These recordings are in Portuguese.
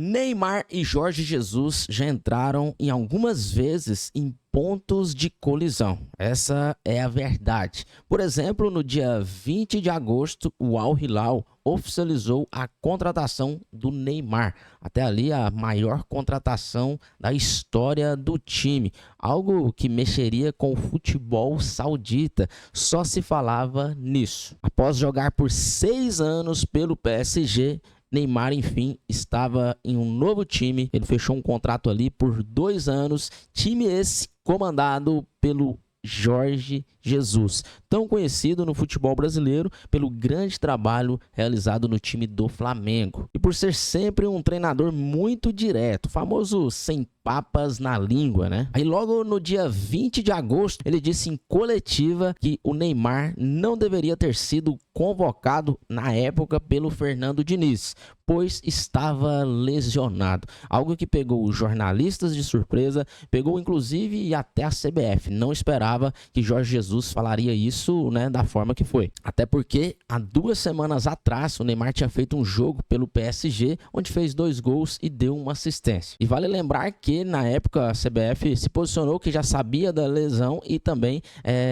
Neymar e Jorge Jesus já entraram em algumas vezes em pontos de colisão. Essa é a verdade. Por exemplo, no dia 20 de agosto, o Al Hilal oficializou a contratação do Neymar. Até ali a maior contratação da história do time. Algo que mexeria com o futebol saudita. Só se falava nisso. Após jogar por 6 anos pelo PSG, Neymar, enfim, estava em um novo time. Ele fechou um contrato ali por 2 anos. Time esse comandado pelo Jorge Jesus, tão conhecido no futebol brasileiro pelo grande trabalho realizado no time do Flamengo. E por ser sempre um treinador muito direto, famoso sem papas na língua, né? Aí logo no dia 20 de agosto, ele disse em coletiva que o Neymar não deveria ter sido convocado na época pelo Fernando Diniz, pois estava lesionado. Algo que pegou os jornalistas de surpresa, pegou inclusive até a CBF. Não esperava que Jorge Jesus falaria isso, né, da forma que foi. Até porque há 2 semanas atrás o Neymar tinha feito um jogo pelo PSG, onde fez 2 gols e deu uma assistência. E vale lembrar que na época a CBF se posicionou que já sabia da lesão e também,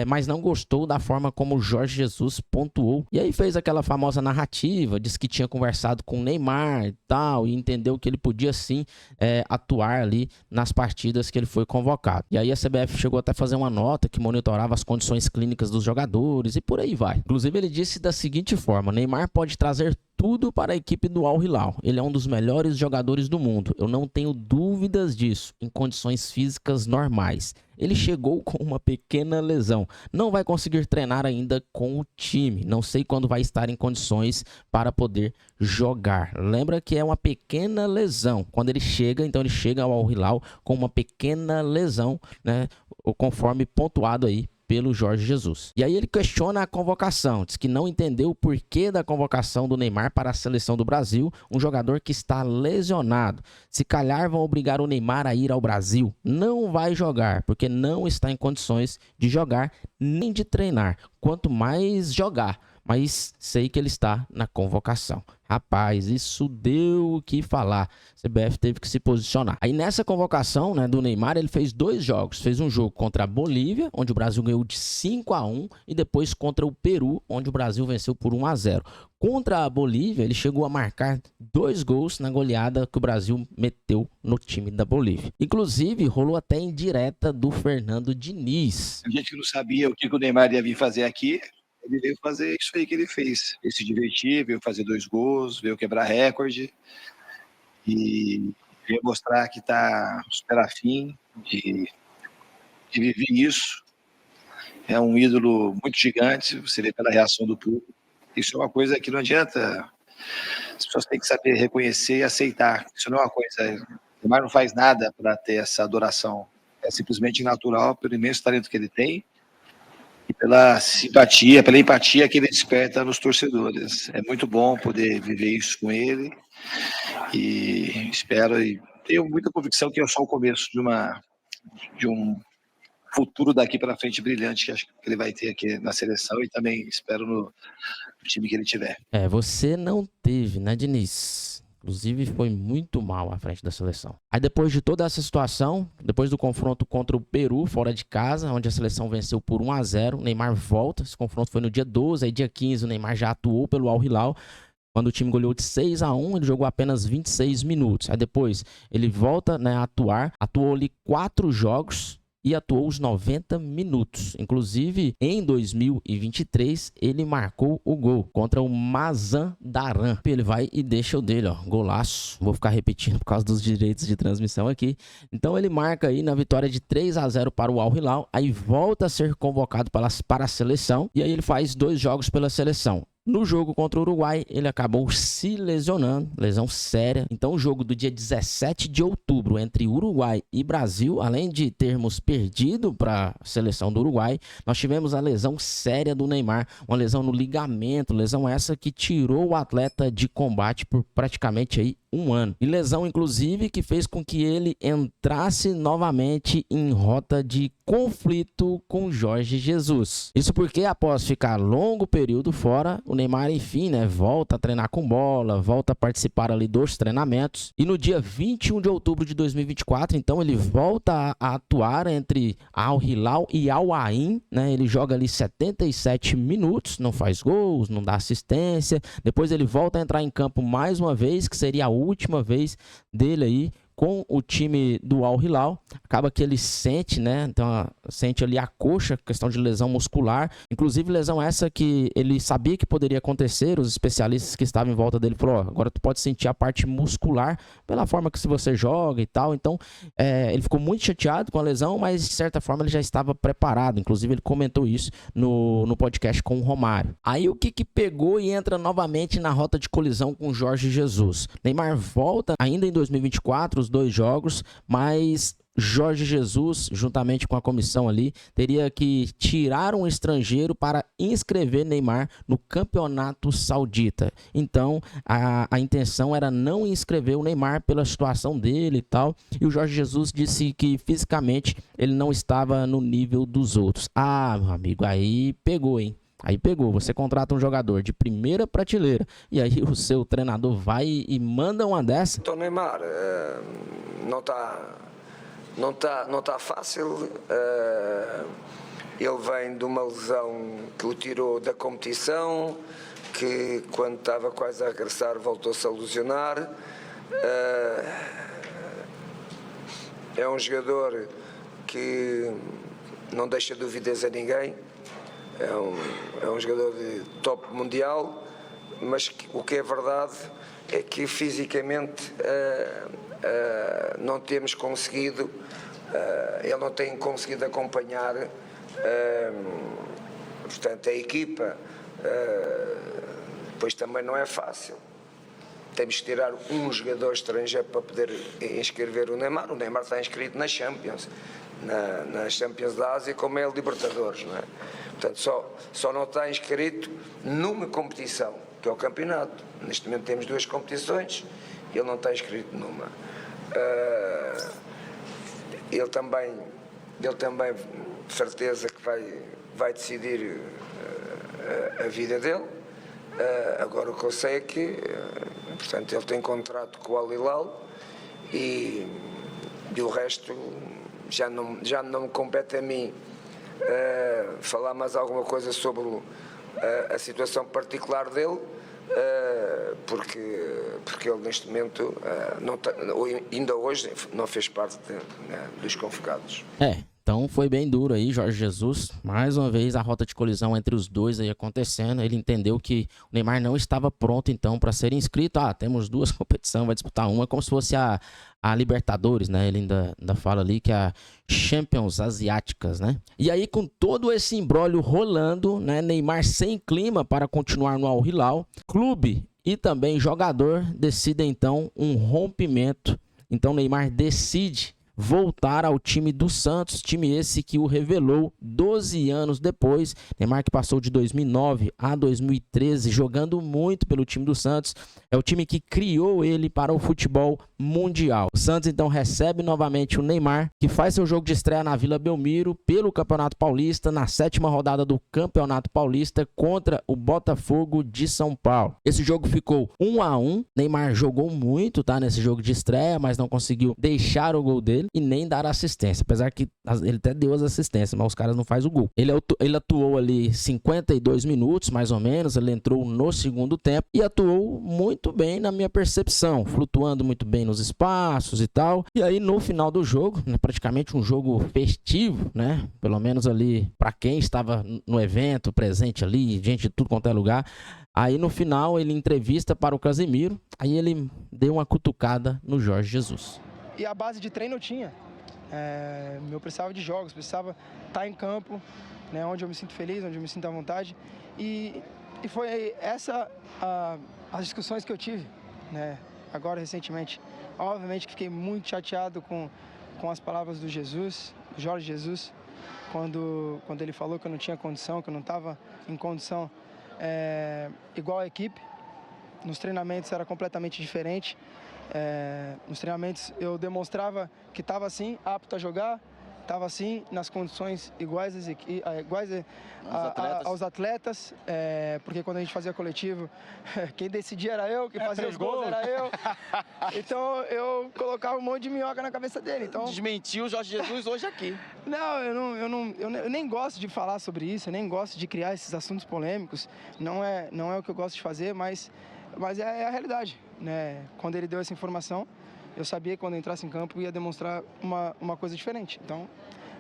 mas não gostou da forma como o Jorge Jesus pontuou. E aí fez aquela famosa narrativa, disse que tinha conversado com o Neymar e tal, e entendeu que ele podia sim atuar ali nas partidas que ele foi convocado. E aí a CBF chegou até a fazer uma nota que monitorava as condições clínicas dos jogadores e por aí vai. Inclusive ele disse da seguinte forma: Neymar pode trazer tudo para a equipe do Al Hilal. Ele é um dos melhores jogadores do mundo. Eu não tenho dúvidas disso, em condições físicas normais. Ele chegou com uma pequena lesão. Não vai conseguir treinar ainda com o time. Não sei quando vai estar em condições para poder jogar. Lembra que é uma pequena lesão. Quando ele chega, então ele chega ao Al Hilal com uma pequena lesão, né? Conforme pontuado aí pelo Jorge Jesus. E aí ele questiona a convocação, diz que não entendeu o porquê da convocação do Neymar para a seleção do Brasil, um jogador que está lesionado. Se calhar vão obrigar o Neymar a ir ao Brasil. Não vai jogar, porque não está em condições de jogar nem de treinar, quanto mais jogar. Mas sei que ele está na convocação. Rapaz, isso deu o que falar. A CBF teve que se posicionar. Aí nessa convocação, né, do Neymar, ele fez 2 jogos. Fez um jogo contra a Bolívia, onde o Brasil ganhou de 5-1, e depois contra o Peru, onde o Brasil venceu por 1-0. Contra a Bolívia, ele chegou a marcar 2 gols na goleada que o Brasil meteu no time da Bolívia. Inclusive, rolou até indireta do Fernando Diniz. A gente não sabia o que o Neymar ia vir fazer aqui. Ele veio fazer isso aí que ele fez. Veio se divertir, veio fazer 2 gols, veio quebrar recorde e veio mostrar que está super afim de viver isso. É um ídolo muito gigante, você vê pela reação do público. Isso é uma coisa que não adianta, as pessoas têm que saber reconhecer e aceitar. Isso não é uma coisa, o Neymar não faz nada para ter essa adoração. É simplesmente natural, pelo imenso talento que ele tem, e pela simpatia, pela empatia que ele desperta nos torcedores. É muito bom poder viver isso com ele e espero e tenho muita convicção que é só o começo de um futuro daqui para frente brilhante que acho que ele vai ter aqui na seleção e também espero no time que ele tiver. Você não teve, né, Diniz? Inclusive foi muito mal à frente da seleção. Aí depois de toda essa situação, depois do confronto contra o Peru, fora de casa, onde a seleção venceu por 1-0, o Neymar volta. Esse confronto foi no dia 12, aí dia 15 o Neymar já atuou pelo Al Hilal. Quando o time goleou de 6-1, ele jogou apenas 26 minutos. Aí depois ele volta, né, a atuar, atuou ali 4 jogos e atuou os 90 minutos. Inclusive, em 2023, ele marcou o gol contra o Mazandaran. Ele vai e deixa o dele, ó, golaço. Vou ficar repetindo por causa dos direitos de transmissão aqui. Então ele marca aí na vitória de 3-0 para o Al Hilal, aí volta a ser convocado para a seleção, e aí ele faz 2 jogos pela seleção. No jogo contra o Uruguai, ele acabou se lesionando, lesão séria. Então o jogo do dia 17 de outubro entre Uruguai e Brasil, além de termos perdido para a seleção do Uruguai, nós tivemos a lesão séria do Neymar, uma lesão no ligamento, lesão essa que tirou o atleta de combate por praticamente aí um ano. E lesão, inclusive, que fez com que ele entrasse novamente em rota de conflito com Jorge Jesus. Isso porque, após ficar longo período fora, o Neymar, enfim, volta a treinar com bola, volta a participar ali dos treinamentos. E no dia 21 de outubro de 2024, então, ele volta a atuar entre Al Hilal e Al Ain, Ele joga ali 77 minutos, não faz gols, não dá assistência. Depois ele volta a entrar em campo mais uma vez, que seria a última vez dele aí com o time do Al Hilal. Acaba que ele sente, Então, sente ali a coxa, questão de lesão muscular. Inclusive, lesão essa que ele sabia que poderia acontecer. Os especialistas que estavam em volta dele falaram, agora tu pode sentir a parte muscular pela forma que você joga e tal. Então, ele ficou muito chateado com a lesão, mas de certa forma ele já estava preparado. Inclusive, ele comentou isso no podcast com o Romário. Aí, o que pegou e entra novamente na rota de colisão com o Jorge Jesus? Neymar volta ainda em 2024, os 2 jogos, mas Jorge Jesus, juntamente com a comissão ali, teria que tirar um estrangeiro para inscrever Neymar no campeonato saudita. Então, a intenção era não inscrever o Neymar pela situação dele e tal, e o Jorge Jesus disse que fisicamente ele não estava no nível dos outros. Ah, meu amigo, aí pegou, hein? Aí pegou, você contrata um jogador de primeira prateleira e aí o seu treinador vai e manda uma dessa. Então, Neymar, não tá fácil. Ele vem de uma lesão que o tirou da competição, que quando estava quase a regressar voltou-se a lesionar. É um jogador que não deixa dúvidas a ninguém. É um jogador de top mundial, mas o que é verdade é que fisicamente não temos conseguido, ele não tem conseguido acompanhar, portanto, a equipa, pois também não é fácil. Temos que tirar um jogador estrangeiro para poder inscrever o Neymar. O Neymar está inscrito na Champions, na Champions da Ásia, como é a Libertadores, não é? Portanto, só não está inscrito numa competição, que é o campeonato. Neste momento temos 2 competições e ele não está inscrito numa. Ele também, de certeza que vai decidir a vida dele. Agora o que eu sei é que, portanto, ele tem contrato com o Al Hilal e o resto já não me compete a mim falar mais alguma coisa sobre a situação particular dele, porque ele neste momento ainda hoje não fez parte dos convocados. Então foi bem duro aí, Jorge Jesus. Mais uma vez a rota de colisão entre os dois aí acontecendo. Ele entendeu que o Neymar não estava pronto então para ser inscrito. Temos 2 competições, vai disputar uma como se fosse a Libertadores, Ele ainda fala ali que é a Champions Asiáticas, E aí com todo esse imbróglio rolando, Neymar sem clima para continuar no Al Hilal, clube e também jogador decidem então um rompimento. Então Neymar decide voltar ao time do Santos, time esse que o revelou 12 anos depois. Neymar que passou de 2009 a 2013 jogando muito pelo time do Santos, é o time que criou ele para o futebol mundial. O Santos então recebe novamente o Neymar, que faz seu jogo de estreia na Vila Belmiro pelo Campeonato Paulista, na 7ª rodada do Campeonato Paulista contra o Botafogo de São Paulo. Esse jogo ficou 1-1, Neymar jogou muito, nesse jogo de estreia, mas não conseguiu deixar o gol dele e nem dar assistência, apesar que ele até deu as assistências, mas os caras não fazem o gol. Ele atuou ali 52 minutos, mais ou menos, ele entrou no segundo tempo e atuou muito bem na minha percepção, flutuando muito bem nos espaços e tal. E aí no final do jogo, praticamente um jogo festivo, pelo menos ali para quem estava no evento, presente ali, gente de tudo quanto é lugar. Aí no final ele entrevista para o Casemiro, aí ele deu uma cutucada no Jorge Jesus. E a base de treino eu tinha. Eu precisava de jogos, precisava estar em campo, onde eu me sinto feliz, onde eu me sinto à vontade. E foi essa as discussões que eu tive, agora recentemente. Obviamente que fiquei muito chateado com as palavras do Jorge Jesus, quando ele falou que eu não tinha condição, que eu não estava em condição igual a equipe. Nos treinamentos era completamente diferente. Nos treinamentos eu demonstrava que estava assim, apto a jogar, estava assim, nas condições iguais, aos atletas, porque quando a gente fazia coletivo, quem decidia era eu, quem fazia os gols era eu. Então eu colocava um monte de minhoca na cabeça dele. Então, desmentiu o Jorge Jesus hoje aqui. Não, eu nem gosto de falar sobre isso, eu nem gosto de criar esses assuntos polêmicos. Não é o que eu gosto de fazer, mas é a realidade, né? Quando ele deu essa informação, eu sabia que quando eu entrasse em campo ia demonstrar uma coisa diferente. Então,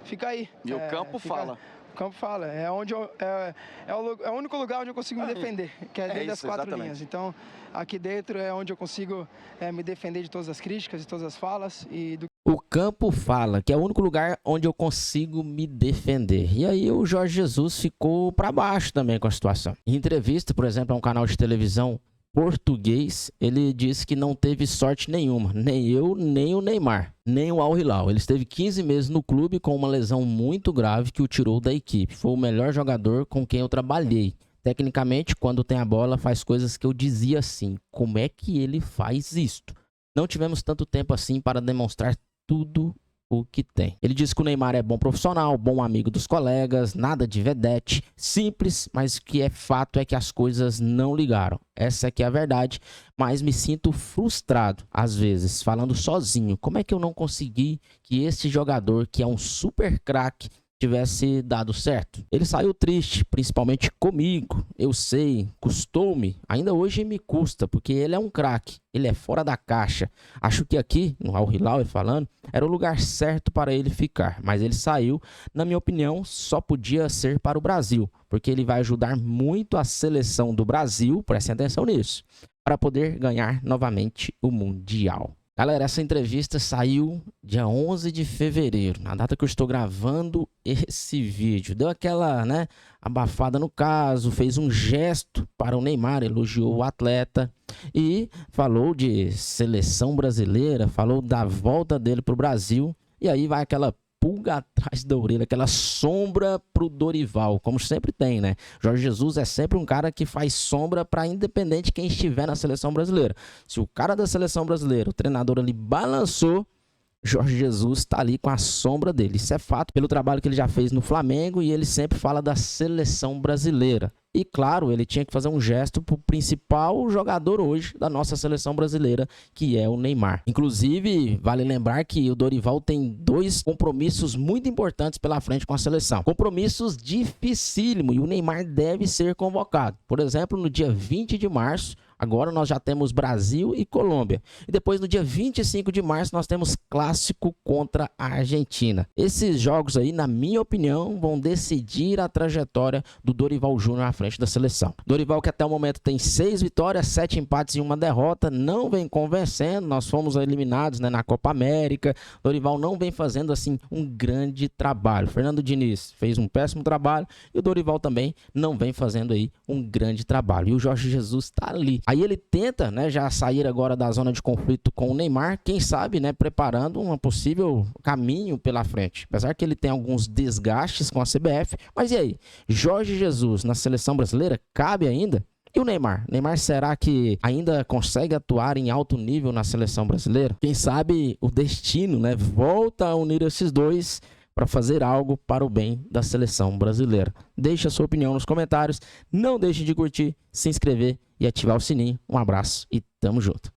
fica aí. E o campo fala. O campo fala. É o único lugar onde eu consigo me defender, que é dentro das 4 linhas. Então, aqui dentro é onde eu consigo me defender de todas as críticas, de todas as falas e do... O campo fala, que é o único lugar onde eu consigo me defender. E aí o Jorge Jesus ficou para baixo também com a situação. Em entrevista, por exemplo, a um canal de televisão português, ele disse que não teve sorte nenhuma, nem eu, nem o Neymar, nem o Al Hilal. Ele esteve 15 meses no clube com uma lesão muito grave que o tirou da equipe. Foi o melhor jogador com quem eu trabalhei. Tecnicamente, quando tem a bola, faz coisas que eu dizia assim, como é que ele faz isto? Não tivemos tanto tempo assim para demonstrar tudo o que tem. Ele disse que o Neymar é bom profissional, bom amigo dos colegas, nada de vedete, simples, mas o que é fato é que as coisas não ligaram. Essa é que é a verdade, mas me sinto frustrado, às vezes, falando sozinho. Como é que eu não consegui que esse jogador, que é um super craque, tivesse dado certo? Ele saiu triste, principalmente comigo. Eu sei, custou-me, ainda hoje me custa, porque ele é um craque, ele é fora da caixa. Acho que aqui, no Al Hilal falando, era o lugar certo para ele ficar, mas ele saiu, na minha opinião, só podia ser para o Brasil, porque ele vai ajudar muito a seleção do Brasil, prestem atenção nisso, para poder ganhar novamente o Mundial. Galera, essa entrevista saiu dia 11 de fevereiro, na data que eu estou gravando esse vídeo. Deu aquela, abafada no caso, fez um gesto para o Neymar, elogiou o atleta e falou de seleção brasileira, falou da volta dele para o Brasil. E aí vai aquela pulga atrás da orelha, aquela sombra pro Dorival, como sempre tem, né? Jorge Jesus é sempre um cara que faz sombra para independente quem estiver na seleção brasileira. Se o cara da seleção brasileira, o treinador ali balançou, Jorge Jesus está ali com a sombra dele. Isso é fato pelo trabalho que ele já fez no Flamengo e ele sempre fala da seleção brasileira. E claro, ele tinha que fazer um gesto para o principal jogador hoje da nossa seleção brasileira, que é o Neymar. Inclusive, vale lembrar que o Dorival tem 2 compromissos muito importantes pela frente com a seleção. Compromissos dificílimos e o Neymar deve ser convocado. Por exemplo, no dia 20 de março, agora nós já temos Brasil e Colômbia. E depois, no dia 25 de março, nós temos clássico contra a Argentina. Esses jogos aí, na minha opinião, vão decidir a trajetória do Dorival Júnior à frente da seleção. Dorival, que até o momento tem 6 vitórias, 7 empates e 1 derrota, não vem convencendo. Nós fomos eliminados, na Copa América. Dorival não vem fazendo assim um grande trabalho. Fernando Diniz fez um péssimo trabalho e o Dorival também não vem fazendo aí um grande trabalho. E o Jorge Jesus está ali. Aí ele tenta, já sair agora da zona de conflito com o Neymar, quem sabe, preparando um possível caminho pela frente. Apesar que ele tem alguns desgastes com a CBF, mas e aí? Jorge Jesus na seleção brasileira cabe ainda? E o Neymar? Neymar será que ainda consegue atuar em alto nível na seleção brasileira? Quem sabe o destino, volta a unir esses dois para fazer algo para o bem da seleção brasileira. Deixe a sua opinião nos comentários, não deixe de curtir, se inscrever e ativar o sininho. Um abraço e tamo junto.